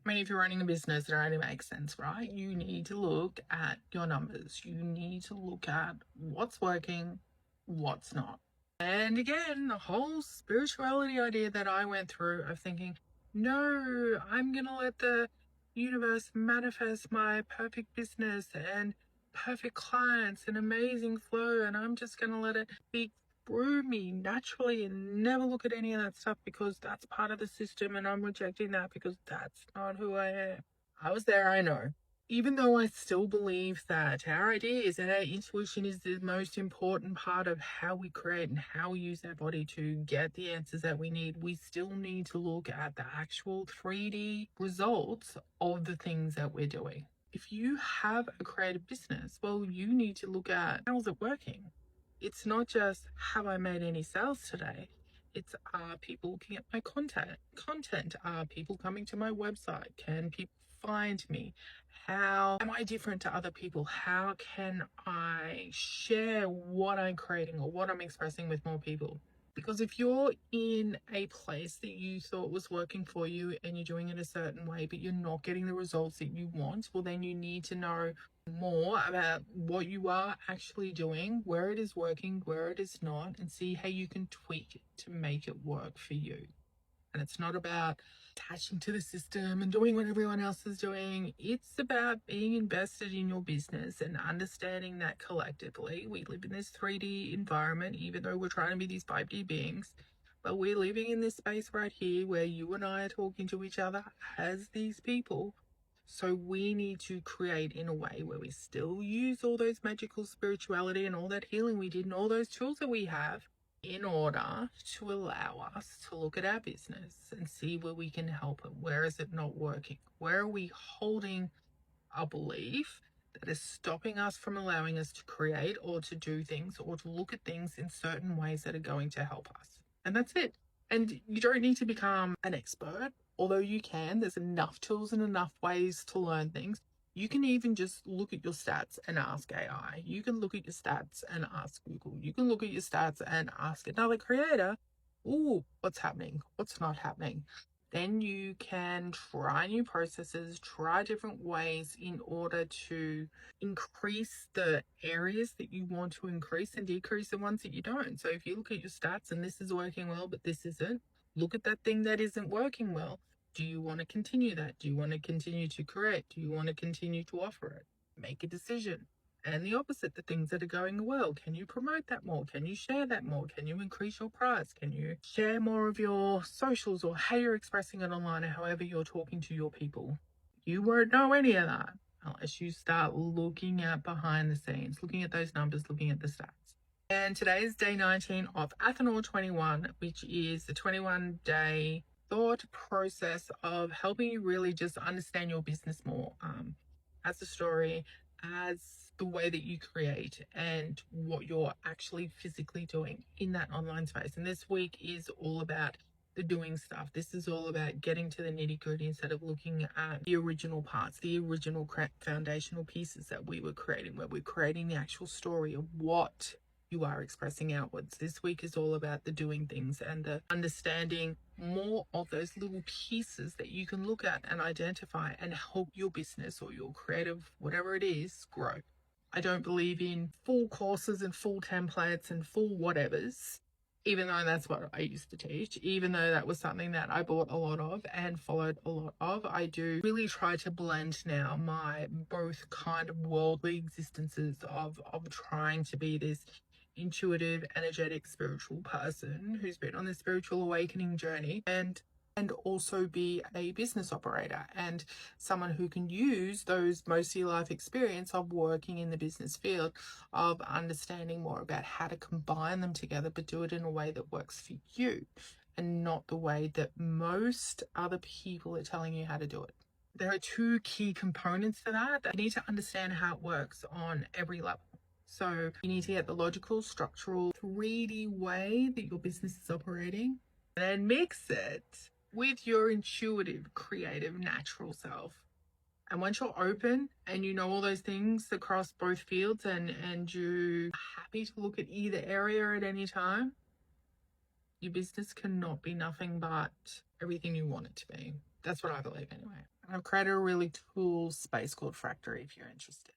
mean, if you're running a business, it only makes sense, right? You need to look at your numbers. You need to look at what's working, what's not. And again, the whole spirituality idea that I went through of thinking, no, I'm going to let the universe manifest my perfect business and perfect clients and amazing flow, and I'm just going to let it be through me naturally and never look at any of that stuff because that's part of the system, and I'm rejecting that because that's not who I am. I was there, I know. Even though I still believe that our ideas and our intuition is the most important part of how we create and how we use our body to get the answers that we need, we still need to look at the actual 3D results of the things that we're doing. If you have a creative business, well, you need to look at how's it working. It's not just, have I made any sales today? It's, are people looking at my content? Are people coming to my website? Can people find me? How am I different to other people? How can I share what I'm creating or what I'm expressing with more people? Because if you're in a place that you thought was working for you and you're doing it a certain way, but you're not getting the results that you want, well, then you need to know more about what you are actually doing, where it is working, where it is not, and see how you can tweak it to make it work for you. And it's not about attaching to the system and doing what everyone else is doing. It's about being invested in your business and understanding that collectively we live in this 3D environment, even though we're trying to be these 5D beings. But we're living in this space right here where you and I are talking to each other as these people. So we need to create in a way where we still use all those magical spirituality and all that healing we did and all those tools that we have in order to allow us to look at our business and see where we can help it. Where is it not working? Where are we holding a belief that is stopping us from allowing us to create or to do things or to look at things in certain ways that are going to help us? And that's it. And you don't need to become an expert, although you can. There's enough tools and enough ways to learn things. You can even just look at your stats and ask AI. You can look at your stats and ask Google. You can look at your stats and ask another creator, ooh, what's happening? What's not happening? Then you can try new processes, try different ways in order to increase the areas that you want to increase and decrease the ones that you don't. So if you look at your stats and this is working well, but this isn't, look at that thing that isn't working well. Do you want to continue that? Do you want to continue to create? Do you want to continue to offer it? Make a decision. And the opposite, the things that are going well, can you promote that more? Can you share that more? Can you increase your price? Can you share more of your socials or how you're expressing it online or however you're talking to your people? You won't know any of that unless you start looking at behind the scenes, looking at those numbers, looking at the stats. And today is day 19 of Athanor 21, which is the 21-day thought process of helping you really just understand your business more as a story, as the way that you create and what you're actually physically doing in that online space. And this week is all about the doing stuff. This is all about getting to the nitty-gritty instead of looking at the original parts, the original foundational pieces that we were creating, where we're creating the actual story of what you are expressing outwards. This week is all about the doing things and the understanding more of those little pieces that you can look at and identify and help your business or your creative, whatever it is, grow. I don't believe in full courses and full templates and full whatevers, even though that's what I used to teach, even though that was something that I bought a lot of and followed a lot of. I do really try to blend now my both kind of worldly existences of trying to be this intuitive, energetic, spiritual person who's been on this spiritual awakening journey and also be a business operator and someone who can use those mostly life experience of working in the business field, of understanding more about how to combine them together, but do it in a way that works for you and not the way that most other people are telling you how to do it. There are two key components to that. You need to understand how it works on every level. So you need to get the logical, structural, 3D way that your business is operating, and then mix it with your intuitive, creative, natural self. And once you're open and you know all those things across both fields and you're happy to look at either area at any time, your business cannot be nothing but everything you want it to be. That's what I believe anyway. I've created a really cool space called Fractory if you're interested.